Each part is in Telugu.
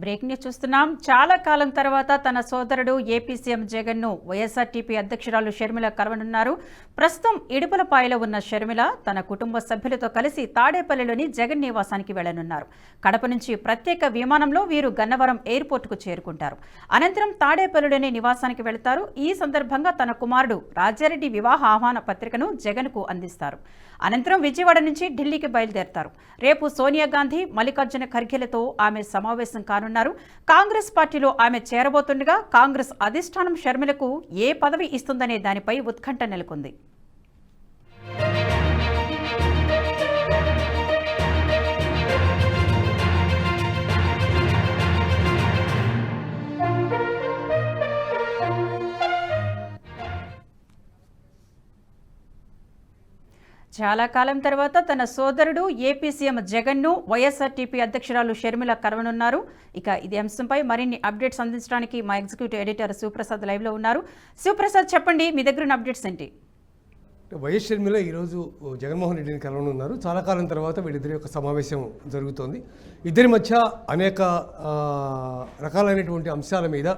బ్రేక్ న్యూస్ చూస్తున్నాం. చాలా కాలం తర్వాత తన సోదరుడు ఏపీ సీఎం జగన్ ను వైఎస్ఆర్టీపీ అధ్యక్షురాలు షర్మిల కలవనున్నారు. ప్రస్తుతం ఇడుపులపాయలో ఉన్న షర్మిల తన కుటుంబ సభ్యులతో కలిసి తాడేపల్లిలోని జగన్ నివాసానికి వెళ్లనున్నారు. కడప నుంచి ప్రత్యేక విమానంలో వీరు గన్నవరం ఎయిర్పోర్టుకు చేరుకుంటారు. అనంతరం తాడేపల్లిలోని నివాసానికి వెళతారు. ఈ సందర్భంగా తన కుమారుడు రాజారెడ్డి వివాహ ఆహ్వాన పత్రికను జగన్ కు అందిస్తారు. అనంతరం విజయవాడ నుంచి ఢిల్లీకి బయలుదేరతారు. రేపు సోనియా గాంధీ, మల్లికార్జున ఖర్గేలతో ఆమె సమావేశం కానున్నారు. కాంగ్రెస్ పార్టీలో ఆమె చేరబోతుండగా కాంగ్రెస్ అధిష్టానం షర్మిలకు ఏ పదవి ఇస్తుందనే దానిపై ఉత్కంఠ నెలకొంది. చాలా కాలం తర్వాత తన సోదరుడు ఏపీ సీఎం జగన్ ను వైఎస్ఆర్టీపీ అధ్యక్షురాలు షర్మిల కలవనున్నారు. ఇక ఇదే అంశంపై మరిన్ని అప్డేట్స్ అందించడానికి మా ఎగ్జిక్యూటివ్ ఎడిటర్ శివప్రసాద్ లైవ్ లో ఉన్నారు. శివప్రసాద్, చెప్పండి, మీ దగ్గర ఉన్న అప్డేట్స్ ఏంటి? వైఎస్ షర్మిల ఈరోజు జగన్మోహన్ రెడ్డిని కలవనున్నారు. చాలా కాలం తర్వాత వీళ్ళిద్దరి యొక్క సమావేశం జరుగుతోంది. ఇద్దరి మధ్య అనేక రకాలైనటువంటి అంశాల మీద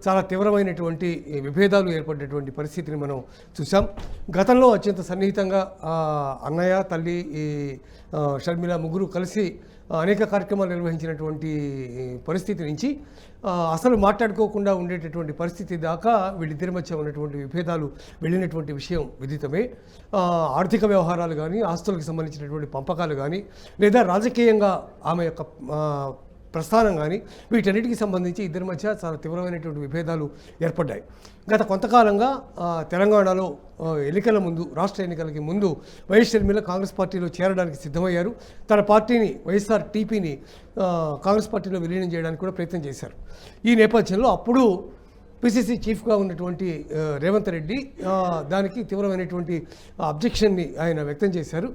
చాలా తీవ్రమైనటువంటి విభేదాలు ఏర్పడినటువంటి పరిస్థితిని మనం చూసాం. గతంలో అత్యంత సన్నిహితంగా అన్నయ్య, తల్లి, షర్మిల ముగ్గురు కలిసి అనేక కార్యక్రమాలు నిర్వహించినటువంటి పరిస్థితి నుంచి అసలు మాట్లాడుకోకుండా ఉండేటటువంటి పరిస్థితి దాకా వీళ్ళిద్దరి మధ్య ఉన్నటువంటి విభేదాలు వెళ్ళినటువంటి విషయం విదితమే. ఆర్థిక వ్యవహారాలు కానీ, ఆస్తులకు సంబంధించినటువంటి పంపకాలు కానీ, లేదా రాజకీయంగా ఆమె యొక్క ప్రస్థానం కానీ, వీటన్నిటికి సంబంధించి ఇద్దరి మధ్య చాలా తీవ్రమైనటువంటి విభేదాలు ఏర్పడ్డాయి. గత కొంతకాలంగా తెలంగాణలో ఎన్నికల ముందు, రాష్ట్ర ఎన్నికలకి ముందు వైఎస్ షర్మిల కాంగ్రెస్ పార్టీలో చేరడానికి సిద్ధమయ్యారు. తన పార్టీని, వైఎస్ఆర్టీపీని కాంగ్రెస్ పార్టీలో విలీనం చేయడానికి కూడా ప్రయత్నం చేశారు. ఈ నేపథ్యంలో అప్పుడు పిసిసి చీఫ్గా ఉన్నటువంటి రేవంత్ రెడ్డి దానికి తీవ్రమైనటువంటి అబ్జెక్షన్ని ఆయన వ్యక్తం చేశారు.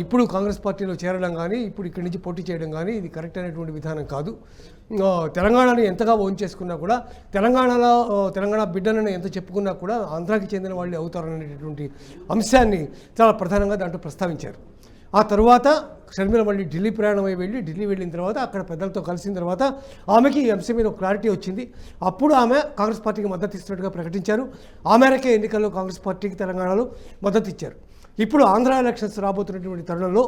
ఇప్పుడు కాంగ్రెస్ పార్టీలో చేరడం కానీ, ఇప్పుడు ఇక్కడి నుంచి పోటీ చేయడం కానీ ఇది కరెక్ట్ అయినటువంటి విధానం కాదు. తెలంగాణని ఎంతగా ఓన్ చేసుకున్నా కూడా, తెలంగాణ బిడ్డలను ఎంత చెప్పుకున్నా కూడా ఆంధ్రాకి చెందిన వాళ్ళు అవుతారనేటటువంటి అంశాన్ని చాలా ప్రధానంగా దాంట్లో ప్రస్తావించారు. ఆ తర్వాత షర్మిల మళ్ళీ ఢిల్లీ ప్రయాణమై ఢిల్లీ వెళ్ళిన తర్వాత అక్కడ పెద్దలతో కలిసిన తర్వాత ఆమెకి ఈ అంశం మీద ఒక క్లారిటీ వచ్చింది. అప్పుడు ఆమె కాంగ్రెస్ పార్టీకి మద్దతు ఇస్తున్నట్టుగా ప్రకటించారు. ఆ మేరకే ఎన్నికల్లో కాంగ్రెస్ పార్టీకి తెలంగాణలో మద్దతు ఇచ్చారు. ఇప్పుడు ఆంధ్ర ఎలక్షన్స్ రాబోతున్నటువంటి తరుణంలో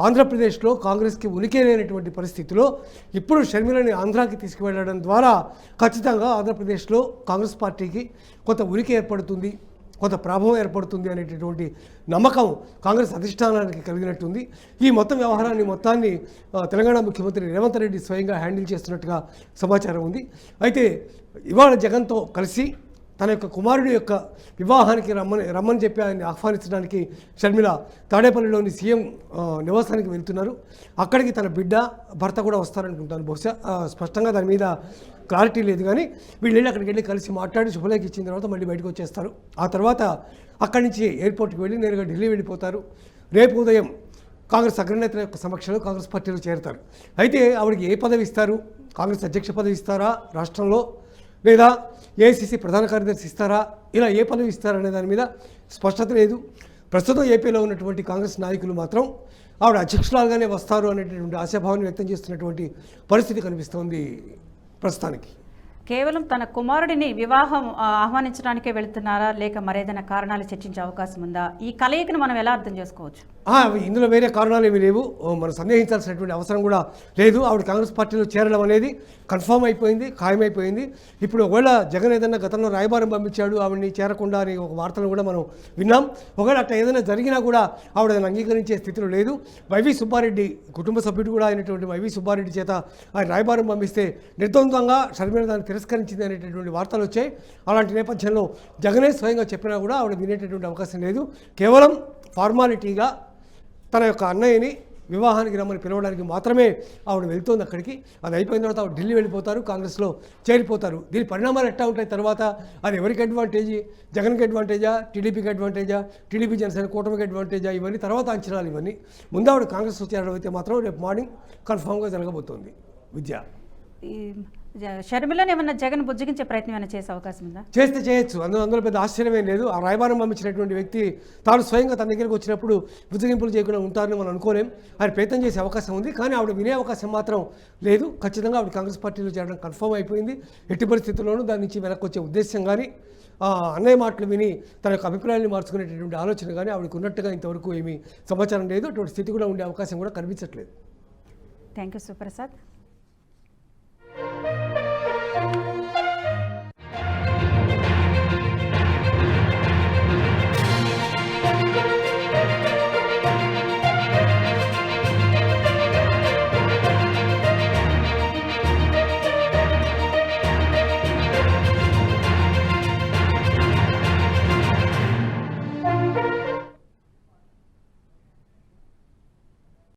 ఆంధ్రప్రదేశ్లో కాంగ్రెస్కి ఉనికి లేనటువంటి పరిస్థితిలో ఇప్పుడు షర్మిలని ఆంధ్రాకి తీసుకువెళ్ళడం ద్వారా ఖచ్చితంగా ఆంధ్రప్రదేశ్లో కాంగ్రెస్ పార్టీకి కొంత ఉనికి ఏర్పడుతుంది, కొంత ప్రభావం ఏర్పడుతుంది అనేటటువంటి నమ్మకం కాంగ్రెస్ అధిష్టానానికి కలిగినట్టుంది. ఈ మొత్తం వ్యవహారాన్ని మొత్తాన్ని తెలంగాణ ముఖ్యమంత్రి రేవంత్ రెడ్డి స్వయంగా హ్యాండిల్ చేస్తున్నట్టుగా సమాచారం ఉంది. అయితే ఇవాళ జగన్తో కలిసి తన యొక్క కుమారుడి యొక్క వివాహానికి రమ్మని చెప్పి ఆయన్ని ఆహ్వానించడానికి షర్మిల తాడేపల్లిలోని సీఎం నివాసానికి వెళ్తున్నారు. అక్కడికి తన బిడ్డ, భర్త కూడా వస్తారనుకుంటాను. బహుశా స్పష్టంగా దాని మీద క్లారిటీ లేదు, కానీ వీళ్ళు వెళ్ళి అక్కడికి వెళ్ళి కలిసి మాట్లాడి శుభలేఖ ఇచ్చిన తర్వాత మళ్ళీ బయటకు వచ్చేస్తారు. ఆ తర్వాత అక్కడి నుంచి ఎయిర్పోర్ట్కి వెళ్ళి నేరుగా ఢిల్లీ వెళ్ళిపోతారు. రేపు ఉదయం కాంగ్రెస్ అగ్రనేతల యొక్క సమక్షంలో కాంగ్రెస్ పార్టీలో చేరుతారు. అయితే ఆవిడకి ఏ పదవి ఇస్తారు? కాంగ్రెస్ అధ్యక్ష పదవి ఇస్తారా రాష్ట్రంలో, లేదా ఏఐసిసి ప్రధాన కార్యదర్శి ఇస్తారా, ఇలా ఏ పదవి ఇస్తారనే దాని మీద స్పష్టత లేదు. ప్రస్తుతం ఏపీలో ఉన్నటువంటి కాంగ్రెస్ నాయకులు మాత్రం ఆవిడ అధ్యక్షురాలుగానే వస్తారు అనేటటువంటి ఆశాభావాన్ని వ్యక్తం చేస్తున్నటువంటి పరిస్థితి కనిపిస్తోంది ప్రస్తుతానికి. కేవలం తన కుమారుడిని వివాహం ఆహ్వానించడానికే వెళుతున్నారా, లేక మరేదైనా కారణాలు చర్చించే అవకాశం ఉందా? ఈ కలయికను మనం ఎలా అర్థం చేసుకోవచ్చు? ఇందులో వేరే కారణాలు ఏమీ లేవు. మనం సందేహించాల్సినటువంటి అవసరం కూడా లేదు. ఆవిడ కాంగ్రెస్ పార్టీలో చేరడం అనేది కన్ఫర్మ్ అయిపోయింది, ఖాయమైపోయింది. ఇప్పుడు ఒకవేళ జగన్ ఏదైనా గతంలో రాయబారం పంపించాడు ఆవిడని చేరకుండా అని ఒక వార్తను కూడా మనం విన్నాం. ఒకవేళ అట్లా ఏదైనా జరిగినా కూడా ఆవిడ అంగీకరించే స్థితిలో లేదు. వైవి సుబ్బారెడ్డి కుటుంబ సభ్యుడు కూడా అయినటువంటి వైవి సుబ్బారెడ్డి చేత ఆయన రాయబారం పంపిస్తే నిర్ద్వంద్వంగా షర్మిల దాన్ని తిరస్కరించింది అనేటటువంటి వార్తలు వచ్చాయి. అలాంటి నేపథ్యంలో జగనే స్వయంగా చెప్పినా కూడా ఆవిడ వినేటటువంటి అవకాశం లేదు. కేవలం ఫార్మాలిటీగా తన యొక్క అన్నయ్యని వివాహానికి రమ్మని పిలవడానికి మాత్రమే ఆవిడ వెళ్తోంది అక్కడికి. అది అయిపోయిన తర్వాత ఆవిడ ఢిల్లీ వెళ్ళిపోతారు, కాంగ్రెస్లో చేరిపోతారు. దీని పరిణామాలు ఎట్లా ఉంటాయి తర్వాత? అది ఎవరికి అడ్వాంటేజీ? జగన్కి అడ్వాంటేజా, టీడీపీకి అడ్వాంటేజా, టీడీపీ జనసేన కూటమికి అడ్వాంటేజా? ఇవన్నీ తర్వాత అంచనాలు. ఇవన్నీ ముందు ఆవిడ కాంగ్రెస్లో చేరడం అయితే మాత్రం రేపు మార్నింగ్ కన్ఫామ్గా జరగబోతోంది. విద్య షర్మిలని ఏమన్నా జగన్ బుజ్జగించే ప్రయత్నం ఏమైనా చేసే అవకాశం ఉందా? చేస్తే చేయొచ్చు, అందులో పెద్ద ఆశ్చర్యమేం లేదు. ఆ రాయబారం పంపించినటువంటి వ్యక్తి తాను స్వయంగా తన దగ్గరికి వచ్చినప్పుడు బుజ్జగింపులు చేయకుండా ఉంటారని మనం అనుకోలేం. ఆయన ప్రయత్నం చేసే అవకాశం ఉంది, కానీ ఆవిడ వినే అవకాశం మాత్రం లేదు. ఖచ్చితంగా ఆవిడ కాంగ్రెస్ పార్టీలో చేరడం కన్ఫర్మ్ అయిపోయింది. ఎట్టి పరిస్థితుల్లోనూ దాని నుంచి వెనక్కి వచ్చే ఉద్దేశం కానీ అన్నయ్య మాటలు విని తన యొక్క అభిప్రాయాన్ని మార్చుకునేటటువంటి ఆలోచన కానీ ఆవిడకు ఉన్నట్టుగా ఇంతవరకు ఏమీ సమాచారం లేదు. అటువంటి స్థితి కూడా ఉండే అవకాశం కూడా కనిపించట్లేదు. Thank you Suprasad.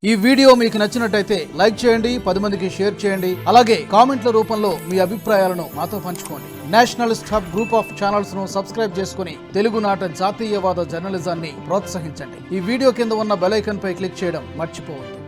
ఈ వీడియో మీకు నచ్చినట్టయితే లైక్ చేయండి, 10 మందికి షేర్ చేయండి. అలాగే కామెంట్ల రూపంలో మీ అభిప్రాయాలను మాతో పంచుకోండి. Nationalist hub group of channels ను సబ్స్క్రైబ్ చేసుకుని తెలుగునాట జాతీయవాద జర్నలిజాన్ని ప్రోత్సహించండి. ఈ వీడియో కింద ఉన్న బెల్ ఐకాన్ పై క్లిక్ చేయడం మర్చిపోవద్దు.